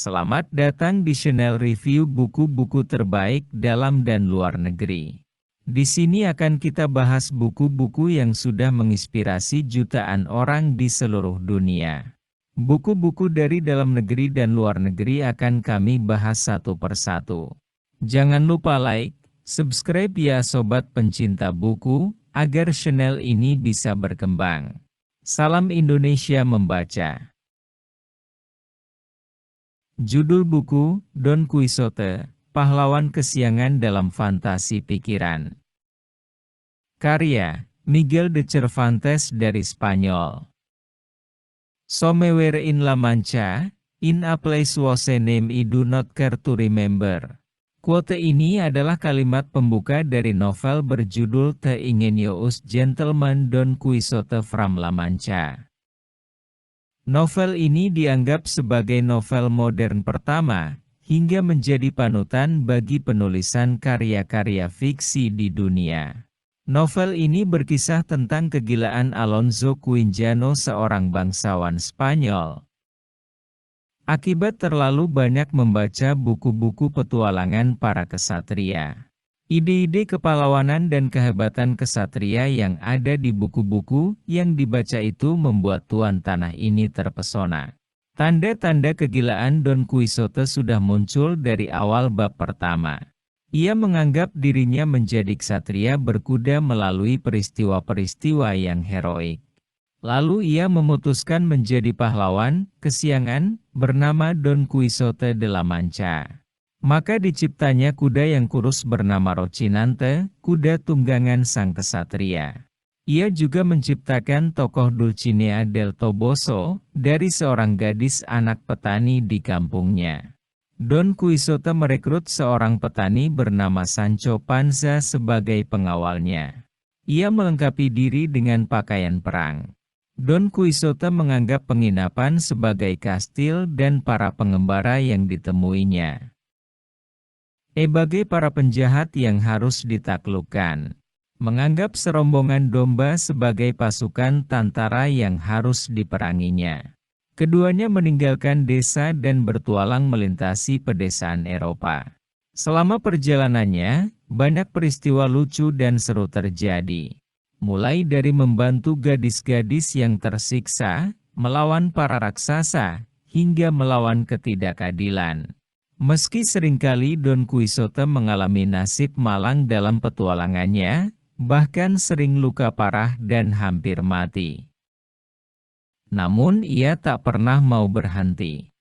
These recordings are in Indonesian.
Selamat datang di channel review buku-buku terbaik dalam dan luar negeri. Di sini akan kita bahas buku-buku yang sudah menginspirasi jutaan orang di seluruh dunia. Buku-buku dari dalam negeri dan luar negeri akan kami bahas satu persatu. Jangan lupa like, subscribe ya sobat pencinta buku, agar channel ini bisa berkembang. Salam Indonesia membaca. Judul buku, Don Quixote, pahlawan kesiangan dalam fantasi pikiran. Karya, Miguel de Cervantes dari Spanyol. Somewhere in La Mancha, in a place whose name I do not care to remember. Quote ini adalah kalimat pembuka dari novel berjudul The Ingenious Gentleman Don Quixote from La Mancha. Novel ini dianggap sebagai novel modern pertama, hingga menjadi panutan bagi penulisan karya-karya fiksi di dunia. Novel ini berkisah tentang kegilaan Alonso Quijano, seorang bangsawan Spanyol. Akibat terlalu banyak membaca buku-buku petualangan para kesatria, ide-ide kepahlawanan dan kehebatan kesatria yang ada di buku-buku yang dibaca itu membuat tuan tanah ini terpesona. Tanda-tanda kegilaan Don Quixote sudah muncul dari awal bab pertama. Ia menganggap dirinya menjadi ksatria berkuda melalui peristiwa-peristiwa yang heroik. Lalu ia memutuskan menjadi pahlawan kesiangan bernama Don Quixote de la Mancha. Maka diciptanya kuda yang kurus bernama Rocinante, kuda tunggangan sang kesatria. Ia juga menciptakan tokoh Dulcinea del Toboso, dari seorang gadis anak petani di kampungnya. Don Quixote merekrut seorang petani bernama Sancho Panza sebagai pengawalnya. Ia melengkapi diri dengan pakaian perang. Don Quixote menganggap penginapan sebagai kastil dan para pengembara yang ditemuinya sebagai para penjahat yang harus ditaklukkan. Menganggap serombongan domba sebagai pasukan tentara yang harus diperanginya. Keduanya meninggalkan desa dan bertualang melintasi pedesaan Eropa. Selama perjalanannya, banyak peristiwa lucu dan seru terjadi. Mulai dari membantu gadis-gadis yang tersiksa, melawan para raksasa, hingga melawan ketidakadilan. Meski seringkali Don Quixote mengalami nasib malang dalam petualangannya, bahkan sering luka parah dan hampir mati. Namun ia tak pernah mau berhenti.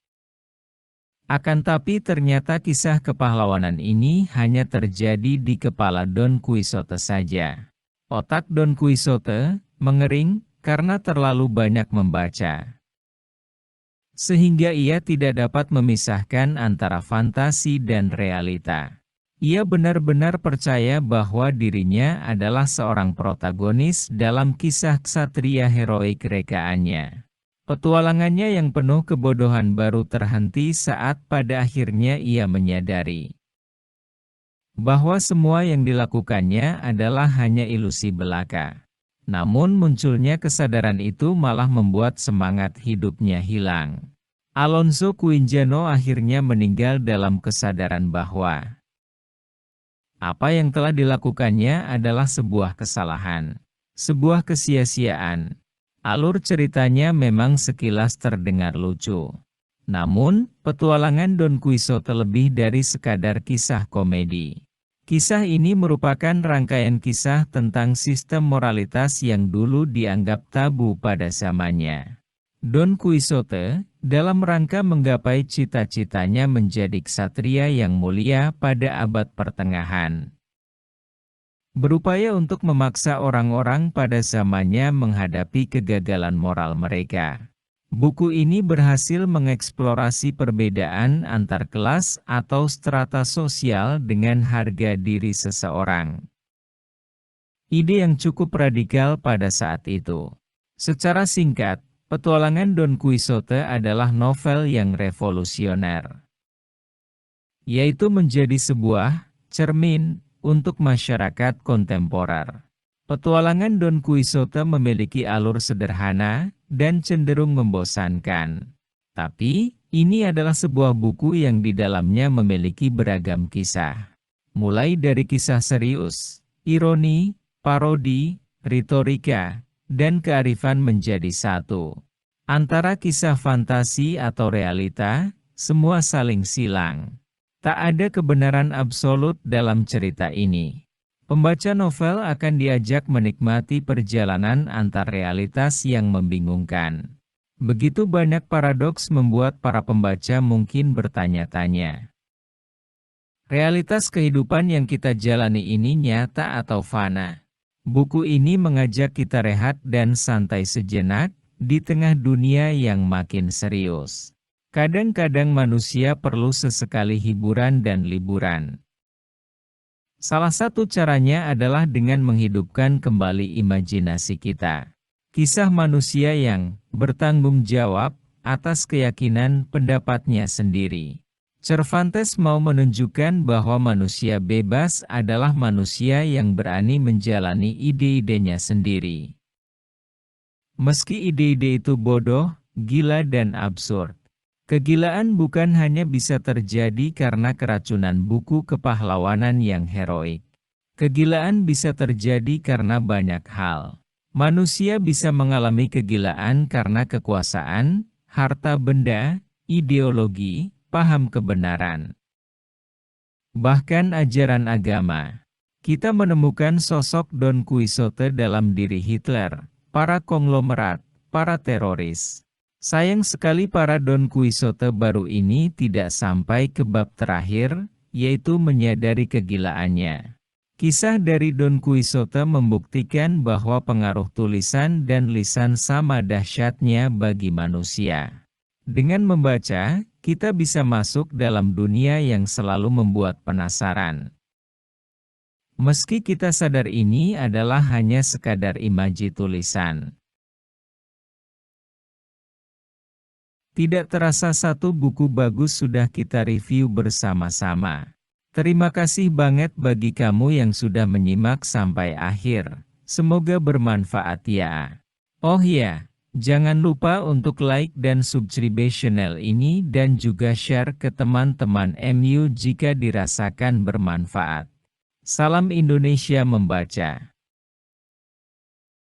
Akan tapi ternyata kisah kepahlawanan ini hanya terjadi di kepala Don Quixote saja. Otak Don Quixote mengering karena terlalu banyak membaca. Sehingga ia tidak dapat memisahkan antara fantasi dan realita. Ia benar-benar percaya bahwa dirinya adalah seorang protagonis dalam kisah ksatria heroik rekaannya. Petualangannya yang penuh kebodohan baru terhenti saat pada akhirnya ia menyadari bahwa semua yang dilakukannya adalah hanya ilusi belaka. Namun munculnya kesadaran itu malah membuat semangat hidupnya hilang. Alonso Quijano akhirnya meninggal dalam kesadaran bahwa apa yang telah dilakukannya adalah sebuah kesalahan, sebuah kesia-siaan. Alur ceritanya memang sekilas terdengar lucu. Namun, petualangan Don Quixote lebih dari sekadar kisah komedi. Kisah ini merupakan rangkaian kisah tentang sistem moralitas yang dulu dianggap tabu pada zamannya. Don Quixote, dalam rangka menggapai cita-citanya menjadi ksatria yang mulia pada abad pertengahan, berupaya untuk memaksa orang-orang pada zamannya menghadapi kegagalan moral mereka. Buku ini berhasil mengeksplorasi perbedaan antar kelas atau strata sosial dengan harga diri seseorang. Ide yang cukup radikal pada saat itu. Secara singkat, petualangan Don Quixote adalah novel yang revolusioner, yaitu menjadi sebuah cermin untuk masyarakat kontemporer. Petualangan Don Quixote memiliki alur sederhana dan cenderung membosankan. Tapi, Ini adalah sebuah buku yang di dalamnya memiliki beragam kisah. Mulai dari kisah serius, ironi, parodi, retorika, dan kearifan menjadi satu. Antara kisah fantasi atau realita, semua saling silang. Tak ada kebenaran absolut dalam cerita ini. Pembaca novel akan diajak menikmati perjalanan antar realitas yang membingungkan. Begitu banyak paradoks membuat para pembaca mungkin bertanya-tanya. Realitas kehidupan yang kita jalani ini nyata atau fana? Buku ini mengajak kita rehat dan santai sejenak, di tengah dunia yang makin serius. Kadang-kadang manusia perlu sesekali hiburan dan liburan. Salah satu caranya adalah dengan menghidupkan kembali imajinasi kita. Kisah manusia yang bertanggung jawab atas keyakinan pendapatnya sendiri. Cervantes mau menunjukkan bahwa manusia bebas adalah manusia yang berani menjalani ide-idenya sendiri. Meski ide-ide itu bodoh, gila dan absurd. Kegilaan bukan hanya bisa terjadi karena keracunan buku kepahlawanan yang heroik. Kegilaan bisa terjadi karena banyak hal. Manusia bisa mengalami kegilaan karena kekuasaan, harta benda, ideologi, paham kebenaran. Bahkan ajaran agama. Kita menemukan sosok Don Quixote dalam diri Hitler, para konglomerat, para teroris. Sayang sekali para Don Quixote baru ini tidak sampai ke bab terakhir, yaitu menyadari kegilaannya. Kisah dari Don Quixote membuktikan bahwa pengaruh tulisan dan lisan sama dahsyatnya bagi manusia. Dengan membaca, kita bisa masuk dalam dunia yang selalu membuat penasaran. Meski kita sadar ini adalah hanya sekadar imaji tulisan. Tidak terasa satu buku bagus sudah kita review bersama-sama. Terima kasih banget bagi kamu yang sudah menyimak sampai akhir. Semoga bermanfaat ya. Oh ya, jangan lupa untuk like dan subscribe channel ini dan juga share ke teman-teman MU jika dirasakan bermanfaat. Salam Indonesia membaca.